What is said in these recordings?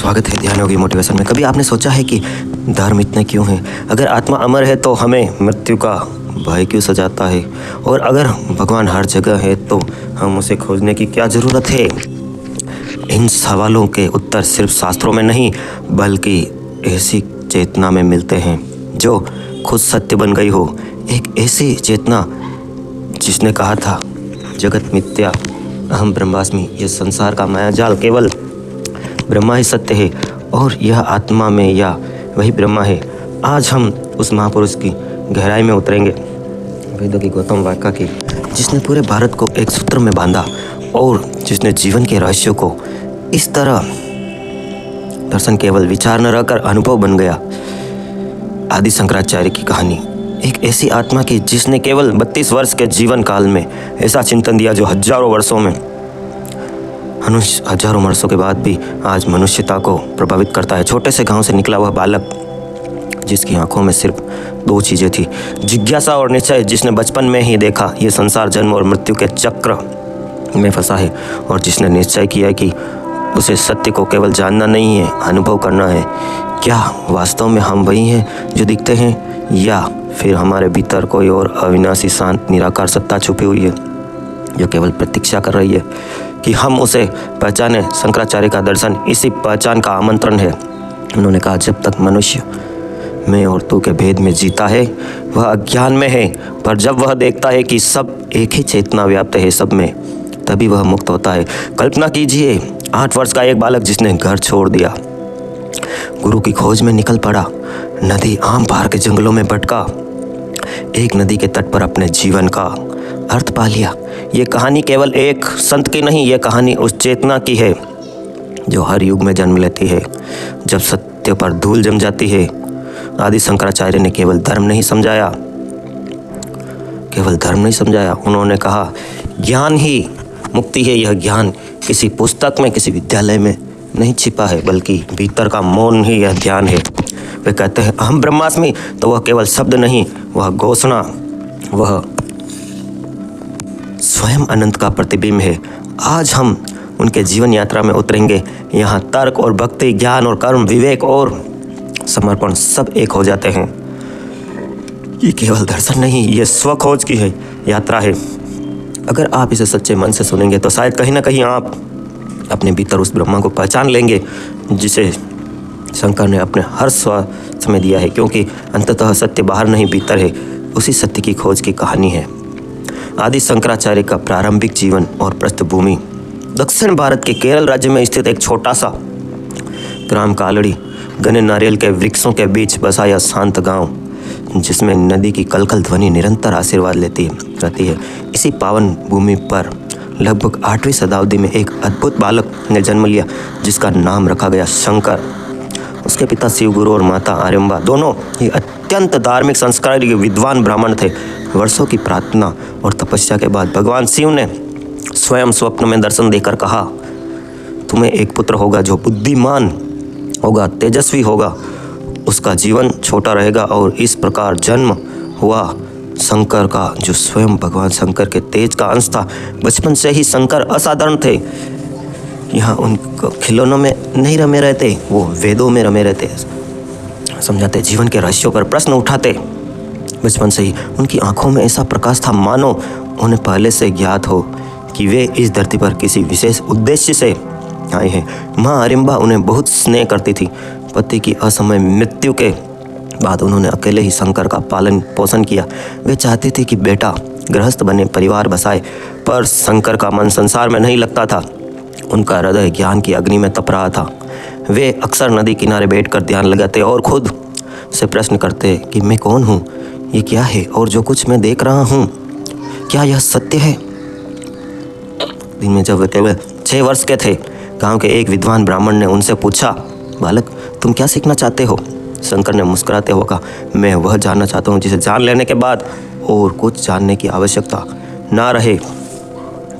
स्वागत है ध्यान योगी मोटिवेशन में। कभी आपने सोचा है कि धर्म इतने क्यों हैं? अगर आत्मा अमर है तो हमें मृत्यु का भय क्यों सजाता है? और अगर भगवान हर जगह है तो हम उसे खोजने की क्या ज़रूरत है? इन सवालों के उत्तर सिर्फ शास्त्रों में नहीं बल्कि ऐसी चेतना में मिलते हैं जो खुद सत्य बन गई हो। एक ऐसी चेतना जिसने कहा था, जगत मिथ्या, अहम ब्रह्मास्मि, यह संसार का मायाजाल, केवल ब्रह्मा ही सत्य है और यह आत्मा में या वही ब्रह्मा है। आज हम उस महापुरुष की गहराई में उतरेंगे, वेदों की गौतम वाक्य की, जिसने पूरे भारत को एक सूत्र में बांधा और जिसने जीवन के रहस्यों को इस तरह दर्शन केवल विचार न रहकर अनुभव बन गया। आदि शंकराचार्य की कहानी, एक ऐसी आत्मा की जिसने केवल 32 वर्ष के जीवन काल में ऐसा चिंतन दिया जो हजारों वर्षों के बाद भी आज मनुष्यता को प्रभावित करता है। छोटे से गांव से निकला वह बालक जिसकी आंखों में सिर्फ 2 चीज़ें थी, जिज्ञासा और निश्चय, जिसने बचपन में ही देखा ये संसार जन्म और मृत्यु के चक्र में फंसा है और जिसने निश्चय किया कि उसे सत्य को केवल जानना नहीं है, अनुभव करना है। क्या वास्तव में हम वही हैं जो दिखते हैं या फिर हमारे भीतर कोई और अविनाशी शांत निराकार सत्ता छुपी हुई है जो केवल प्रतीक्षा कर रही है कि हम उसे पहचाने? शंकराचार्य का दर्शन इसी पहचान का आमंत्रण है। उन्होंने कहा, जब तक मनुष्य मैं और तू के भेद में जीता है वह अज्ञान में है, पर जब वह देखता है कि सब एक ही चेतना व्याप्त है सब में, तभी वह मुक्त होता है। कल्पना कीजिए, 8 वर्ष का एक बालक जिसने घर छोड़ दिया, गुरु की खोज में निकल पड़ा, नदी आम पार के जंगलों में भटका, एक नदी के तट पर अपने जीवन का अर्थ पा लिया। ये कहानी केवल एक संत की नहीं, ये कहानी उस चेतना की है जो हर युग में जन्म लेती है जब सत्य पर धूल जम जाती है। आदि शंकराचार्य ने केवल धर्म नहीं समझाया, उन्होंने कहा, ज्ञान ही मुक्ति है। यह ज्ञान किसी पुस्तक में, किसी विद्यालय में नहीं छिपा है, बल्कि भीतर का मौन ही यह ध्यान है। वे कहते हैं, अहम ब्रह्मास्मि, तो वह केवल शब्द नहीं, वह घोषणा, वह स्वयं अनंत का प्रतिबिंब है। आज हम उनके जीवन यात्रा में उतरेंगे। यहाँ तर्क और भक्ति, ज्ञान और कर्म, विवेक और समर्पण सब एक हो जाते हैं। ये केवल दर्शन नहीं, ये स्वखोज की है यात्रा है। अगर आप इसे सच्चे मन से सुनेंगे तो शायद कहीं ना कहीं आप अपने भीतर उस ब्रह्मा को पहचान लेंगे जिसे शंकर ने अपने हर श्वास में दिया है, क्योंकि अंततः सत्य बाहर नहीं भीतर है। उसी सत्य की खोज की कहानी है आदि शंकराचार्य का प्रारंभिक जीवन और पृष्ठभूमि। दक्षिण भारत के केरल राज्य में स्थित एक छोटा सा ग्राम कालड़ी, घने नारियल के वृक्षों के बीच बसा यह शांत गांव, जिसमें नदी की कलकल ध्वनि निरंतर आशीर्वाद लेती रहती है। इसी पावन भूमि पर लगभग 8वीं शताब्दी में एक अद्भुत बालक ने जन्म लिया जिसका नाम रखा गया शंकर। उसके पिता शिवगुरु और माता आर्यम्बा दोनों ही अत्यंत धार्मिक संस्कार के विद्वान ब्राह्मण थे। वर्षों की प्रार्थना और तपस्या के बाद भगवान शिव ने स्वयं स्वप्न में दर्शन देकर कहा, तुम्हें एक पुत्र होगा जो बुद्धिमान होगा, तेजस्वी होगा, उसका जीवन छोटा रहेगा। और इस प्रकार जन्म हुआ शंकर का, जो स्वयं भगवान शंकर के तेज का अंश था। बचपन से ही शंकर असाधारण थे। यहाँ उनको खिलौनों में नहीं रमे रहते, वो वेदों में रमे रहते, समझाते, जीवन के रहस्यों पर प्रश्न उठाते। बचपन से ही उनकी आंखों में ऐसा प्रकाश था मानो उन्हें पहले से ज्ञात हो कि वे इस धरती पर किसी विशेष उद्देश्य से आए हैं। माँ आर्यम्बा उन्हें बहुत स्नेह करती थी। पति की असमय मृत्यु के बाद उन्होंने अकेले ही शंकर का पालन पोषण किया। वे चाहती थी कि बेटा गृहस्थ बने, परिवार बसाए, पर शंकर का मन संसार में नहीं लगता था। उनका हृदय ज्ञान की अग्नि में तप रहा था। वे अक्सर नदी किनारे बैठकर ध्यान लगाते और खुद से प्रश्न करते कि मैं कौन हूँ, ये क्या है, और जो कुछ मैं देख रहा हूँ क्या यह सत्य है? दिन में जब वे केवल 6 वर्ष के थे, गांव के एक विद्वान ब्राह्मण ने उनसे पूछा, बालक तुम क्या सीखना चाहते हो? शंकर ने मुस्कुराते हुए कहा, मैं वह जानना चाहता हूँ जिसे जान लेने के बाद और कुछ जानने की आवश्यकता ना रहे।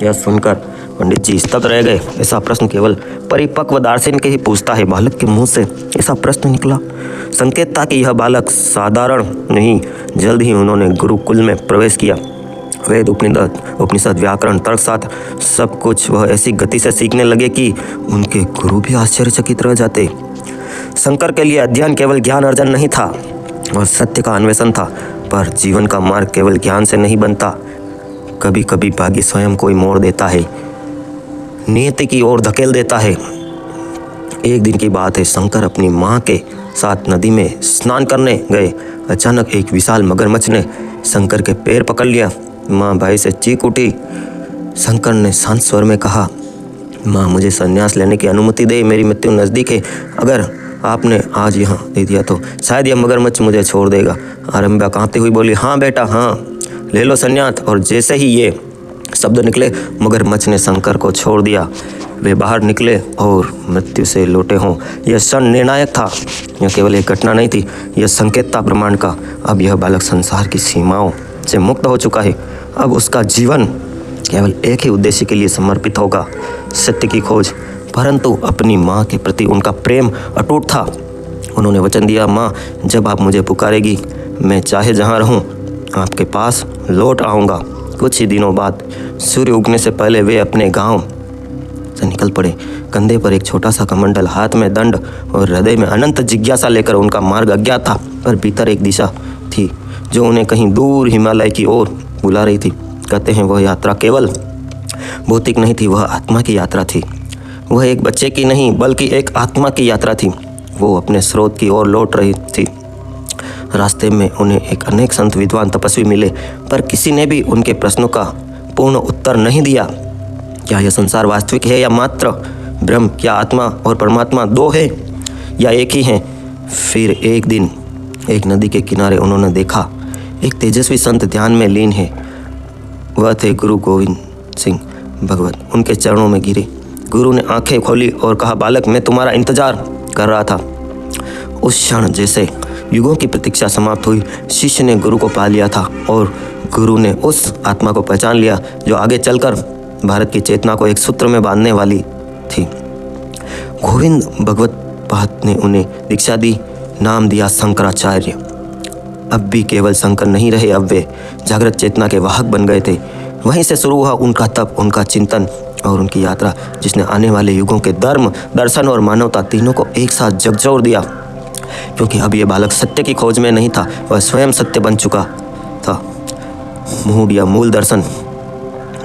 यह सुनकर पंडित जी स्तब्ध रह गए। ऐसा प्रश्न केवल परिपक्व दार्शनिक ही पूछता है। बालक के मुंह से ऐसा प्रश्न निकला, संकेत था कि यह बालक साधारण नहीं। जल्द ही उन्होंने गुरुकुल में प्रवेश किया वेद, उपनिषद, व्याकरण, तर्कशास्त्र सब कुछ वह ऐसी गति से सीखने लगे कि उनके गुरु भी आश्चर्यचकित रह जाते। शंकर के लिए अध्ययन केवल ज्ञान अर्जन नहीं था और सत्य का अन्वेषण था, पर जीवन का मार्ग केवल ज्ञान से नहीं बनता। कभी कभी भाग्य स्वयं कोई मोड़ देता है, नियति की ओर धकेल देता है। एक दिन की बात है, शंकर अपनी माँ के साथ नदी में स्नान करने गए। अचानक एक विशाल मगरमच्छ ने शंकर के पैर पकड़ लिया। माँ भय से चीख उठी। शंकर ने शांत स्वर में कहा, माँ मुझे संन्यास लेने की अनुमति दे, मेरी मृत्यु नज़दीक है। अगर आपने आज यहाँ दे दिया तो शायद यह मगरमच्छ मुझे छोड़ देगा। आरंभा कांपती हुई बोली, हाँ बेटा हाँ, ले लो संन्यास। और जैसे ही ये शब्द निकले, मगरमच्छ ने शंकर को छोड़ दिया। वे बाहर निकले और मृत्यु से लौटे हों। यह क्षण निर्णायक था। यह केवल एक घटना नहीं थी, यह संकेत था ब्रह्मांड का। अब यह बालक संसार की सीमाओं से मुक्त हो चुका है। अब उसका जीवन केवल एक ही उद्देश्य के लिए समर्पित होगा, सत्य की खोज। परंतु अपनी माँ के प्रति उनका प्रेम अटूट था। उन्होंने वचन दिया, माँ जब आप मुझे पुकारेगी, मैं चाहे जहाँ रहूँ आपके पास लौट आऊँगा। कुछ ही दिनों बाद सूर्य उगने से पहले वे अपने गांव से निकल पड़े। कंधे पर एक छोटा सा कमंडल, हाथ में दंड और हृदय में अनंत जिज्ञासा लेकर उनका मार्ग अज्ञात था, पर भीतर एक दिशा थी जो उन्हें कहीं दूर हिमालय की ओर बुला रही थी। कहते हैं वह यात्रा केवल भौतिक नहीं थी, वह आत्मा की यात्रा थी। वह एक बच्चे की नहीं बल्कि एक आत्मा की यात्रा थी। वो अपने स्रोत की ओर लौट रही थी। रास्ते में उन्हें अनेक संत, विद्वान, तपस्वी मिले, पर किसी ने भी उनके प्रश्नों का पूर्ण उत्तर नहीं दिया। क्या यह संसार वास्तविक है या मात्र ब्रह्म? क्या आत्मा और परमात्मा दो है या एक ही हैं? फिर एक दिन एक नदी के किनारे उन्होंने देखा एक तेजस्वी संत ध्यान में लीन है। वह थे गुरु गोविंद सिंह भगवत। उनके चरणों में गिरे। गुरु ने आंखें खोली और कहा, बालक मैं तुम्हारा इंतजार कर रहा था। उस क्षण जैसे युगों की प्रतीक्षा समाप्त हुई। शिष्य ने गुरु को पा लिया था और गुरु ने उस आत्मा को पहचान लिया जो आगे चलकर भारत की चेतना को एक सूत्र में बांधने वाली थी। गोविंद भगवत पाद ने उन्हें दीक्षा दी, नाम दिया शंकराचार्य। अब भी केवल शंकर नहीं रहे, अब वे जागृत चेतना के वाहक बन गए थे। वहीं से शुरू हुआ उनका तप, उनका चिंतन और उनकी यात्रा, जिसने आने वाले युगों के धर्म, दर्शन और मानवता तीनों को एक साथ झकझोर दिया। क्योंकि अब ये बालक सत्य की खोज में नहीं था, वह स्वयं सत्य बन चुका था। मूड या मूल दर्शन।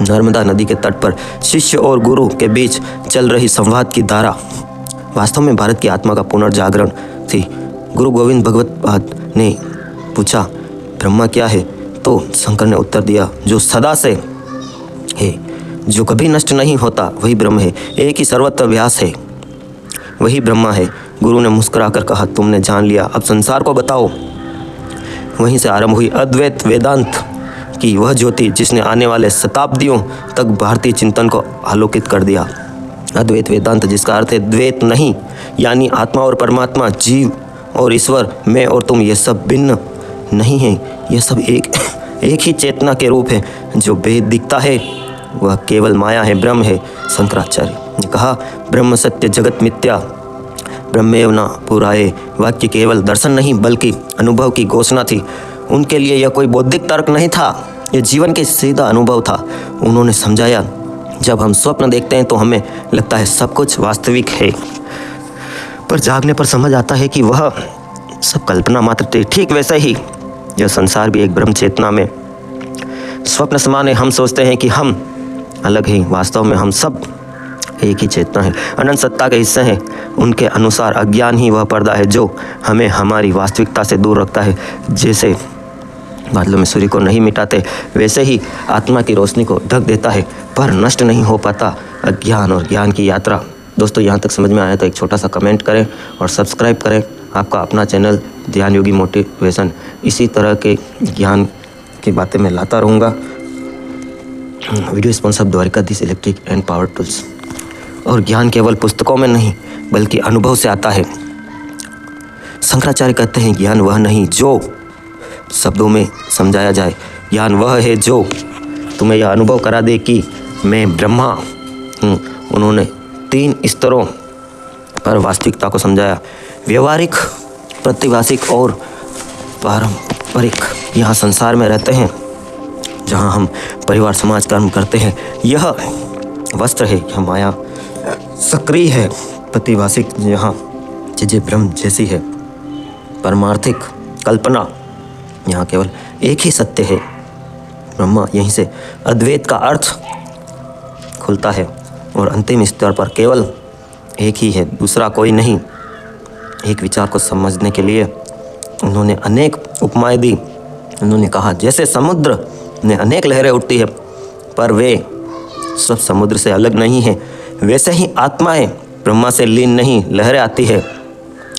नर्मदा नदी के तट पर शिष्य और गुरु के बीच चल रही संवाद की धारा वास्तव में भारत की आत्मा का पुनर्जागरण थी। गुरु गोविंद भगवत पाद ने पूछा, ब्रह्मा क्या है? तो शंकर ने उत्तर दिया, जो सदा से है, जो कभी नष्ट नहीं होता, वही ब्रह्म है। एक ही सर्वत्र व्यास है, वही ब्रह्मा है। गुरु ने मुस्कुराकर कहा, तुमने जान लिया, अब संसार को बताओ। वहीं से आरंभ हुई अद्वैत वेदांत की वह ज्योति जिसने आने वाले शताब्दियों तक भारतीय चिंतन को आलोकित कर दिया। अद्वैत वेदांत जिसका अर्थ है द्वैत नहीं, यानी आत्मा और परमात्मा, जीव और ईश्वर, मैं और तुम, ये सब भिन्न नहीं है, यह सब एक ही चेतना के रूप है। जो भेद दिखता है वह केवल माया है, ब्रह्म है। शंकराचार्य ने कहा, ब्रह्म सत्य जगत मिथ्या, ब्रह्मेव न पुराये। वाक्य केवल दर्शन नहीं बल्कि अनुभव की घोषणा थी। उनके लिए यह कोई बौद्धिक तर्क नहीं था, यह जीवन के सीधा अनुभव था। उन्होंने समझाया, जब हम स्वप्न देखते हैं तो हमें लगता है सब कुछ वास्तविक है, पर जागने पर समझ आता है कि वह सब कल्पना मात्र थी। ठीक वैसे ही यह संसार भी एक ब्रह्म चेतना में स्वप्न समान है। हम सोचते हैं कि हम अलग हैं, वास्तव में हम सब एक ही चेतना है, अनंत सत्ता के हिस्से हैं। उनके अनुसार अज्ञान ही वह पर्दा है जो हमें हमारी वास्तविकता से दूर रखता है। जैसे बादलों में सूर्य को नहीं मिटाते, वैसे ही आत्मा की रोशनी को ढक देता है, पर नष्ट नहीं हो पाता अज्ञान और ज्ञान की यात्रा। दोस्तों, यहाँ तक समझ में आया तो एक छोटा सा कमेंट करें और सब्सक्राइब करें। आपका अपना चैनल ध्यान योगी मोटिवेशन। इसी तरह के ज्ञान की बातें मैं लाता रहूँगा। Video sponsor Dwarkadhish electric and power tools. और ज्ञान केवल पुस्तकों में नहीं बल्कि अनुभव से आता है। शंकराचार्य कहते हैं, ज्ञान वह नहीं जो शब्दों में समझाया जाए, ज्ञान वह है जो तुम्हें यह अनुभव करा दे कि मैं ब्रह्मा हूँ। उन्होंने 3 स्तरों पर वास्तविकता को समझाया, व्यवहारिक, प्रतिभासिक और पारंपरिक। यहाँ संसार में रहते हैं जहाँ हम परिवार समाज कर्म करते हैं, यह वस्त्र है, यह माया सक्रिय है, प्रतिभासिक यहाँ चीज़ें ब्रह्म जैसी है, परमार्थिक कल्पना यहाँ केवल एक ही सत्य है, ब्रह्मा। यहीं से अद्वैत का अर्थ खुलता है और अंतिम स्तर पर केवल एक ही है, दूसरा कोई नहीं। एक विचार को समझने के लिए उन्होंने अनेक उपमाएं दी। उन्होंने कहा जैसे समुद्र में अनेक लहरें उठती है पर वे सब समुद्र से अलग नहीं है, वैसे ही आत्माएं ब्रह्मा से लीन नहीं, लहरें आती है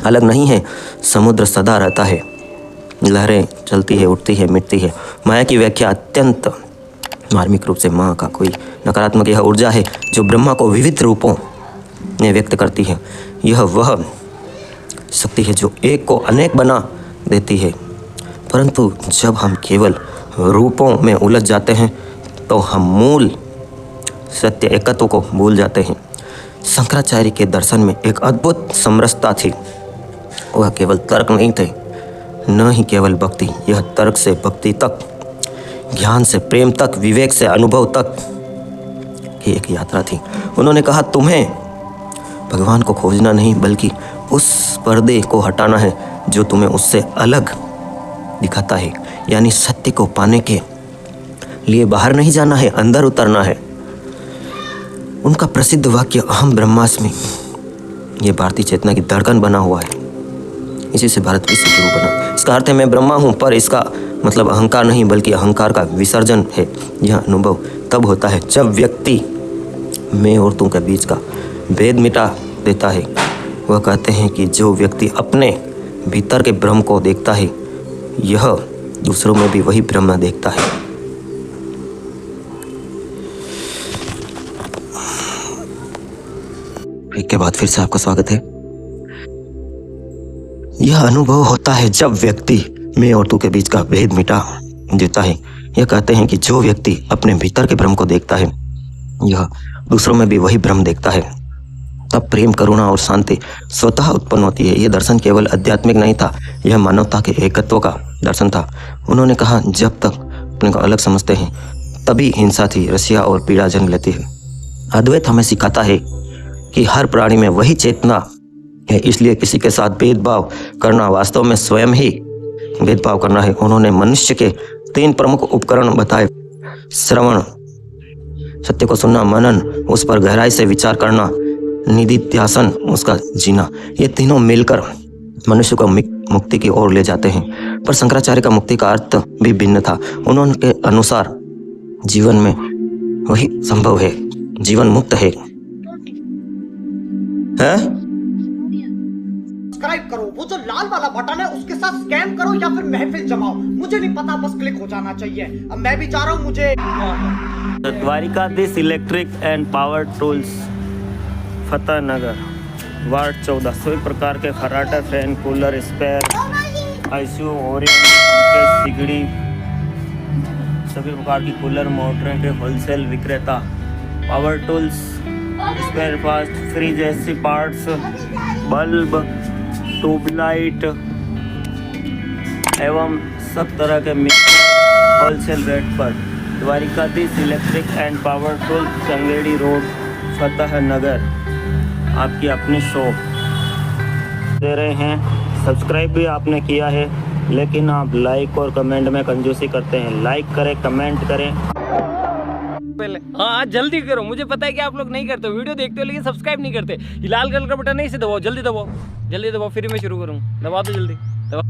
अलग नहीं है, समुद्र सदा रहता है, लहरें चलती है, उठती है, मिटती है। माया की व्याख्या अत्यंत मार्मिक रूप से माँ का कोई नकारात्मक यह ऊर्जा है जो ब्रह्मा को विविध रूपों में व्यक्त करती है। यह वह शक्ति है जो एक को अनेक बना देती है, परंतु जब हम केवल रूपों में उलझ जाते हैं तो हम मूल सत्य एकत्व को भूल जाते हैं। शंकराचार्य के दर्शन में एक अद्भुत समरसता थी। वह केवल तर्क नहीं थे, न ही केवल भक्ति, यह तर्क से भक्ति तक, ज्ञान से प्रेम तक, विवेक से अनुभव तक की एक यात्रा थी। उन्होंने कहा तुम्हें भगवान को खोजना नहीं बल्कि उस पर्दे को हटाना है जो तुम्हें उससे अलग दिखाता है, यानी सत्य को पाने के लिए बाहर नहीं जाना है, अंदर उतरना है। उनका प्रसिद्ध वाक्य अहम ब्रह्मास्मि ये भारतीय चेतना की धड़कन बना हुआ है, इसी से भारत विश्व गुरु बना। इसका अर्थ है मैं ब्रह्मा हूँ, पर इसका मतलब अहंकार नहीं बल्कि अहंकार का विसर्जन है। यह अनुभव तब होता है जब व्यक्ति मैं और तुम के बीच का भेद मिटा देता है। वह कहते हैं कि जो व्यक्ति अपने भीतर के ब्रह्म को देखता है, यह दूसरों में भी वही ब्रह्म देखता है। ब्रेक के बाद फिर से आपका स्वागत है। यह अनुभव होता है जब व्यक्ति मैं और तू के बीच का भेद मिटा देता है। यह कहते हैं कि जो व्यक्ति अपने भीतर के ब्रह्म को देखता है, यह दूसरों में भी वही ब्रह्म देखता है। तब प्रेम, करुणा और शांति स्वतः उत्पन्न होती है। यह दर्शन केवल आध्यात्मिक नहीं था, यह मानवता के एकत्व का दर्शन था। उन्होंने कहा जब तक अपने को अलग समझते हैं तभी हिंसा थी, रसिया और पीड़ा जन्म लेती है। अद्वैत हमें सिखाता है कि हर प्राणी में वही चेतना है, इसलिए किसी के साथ भेदभाव करना वास्तव में स्वयं ही भेदभाव करना है। उन्होंने मनुष्य के 3 प्रमुख उपकरण बताए: श्रवण, सत्य को सुनना; मनन, उस पर गहराई से विचार करना; निधिध्यासन, उसका जीना। ये तीनों मिलकर मनुष्य को मुक्ति की ओर ले जाते हैं। पर शंकराचार्य का मुक्ति का अर्थ भी भिन्न था। उन्होंने अनुसार जीवन में वही संभव है, जीवन मुक्त है। सब्सक्राइब करो, वो जो लाल वाला बटन है उसके साथ स्कैम करो या फिर महफिल जमाओ, मुझे नहीं पता, बस क्लिक हो जाना चाहिए। अब मैं भी जा रहा हूँ, मुझे Dwarkadhish electric and power tools, Fateh Nagar, ward 14। सभी प्रकार के खराटा, fan, cooler, spare, ICU, Orion, सिगड़ी, सभी प्रकार की कूलर मोटरें के होलसेल विक्रेता। Power tools, spare parts, fridge, AC parts, bulb, tubelight एवं सब तरह के मिक्सर होलसेल रेट पर। Dwarkadhish electric and power tools, Changeri road, Fateh Nagar, आपकी अपनी शॉप। दे रहे हैं, सब्सक्राइब भी आपने किया है, लेकिन आप लाइक और कमेंट में कंजूसी करते हैं। लाइक करें, कमेंट करें पहले। हाँ जल्दी करो, मुझे पता है कि आप लोग नहीं करते हो, वीडियो देखते हो लेकिन सब्सक्राइब नहीं करते। ये लाल कलर का बटन नहीं, इसे दबाओ, जल्दी दबाओ, जल्दी दबाओ, फिर मैं शुरू करूँ। दबा दो जल्दी, दबा।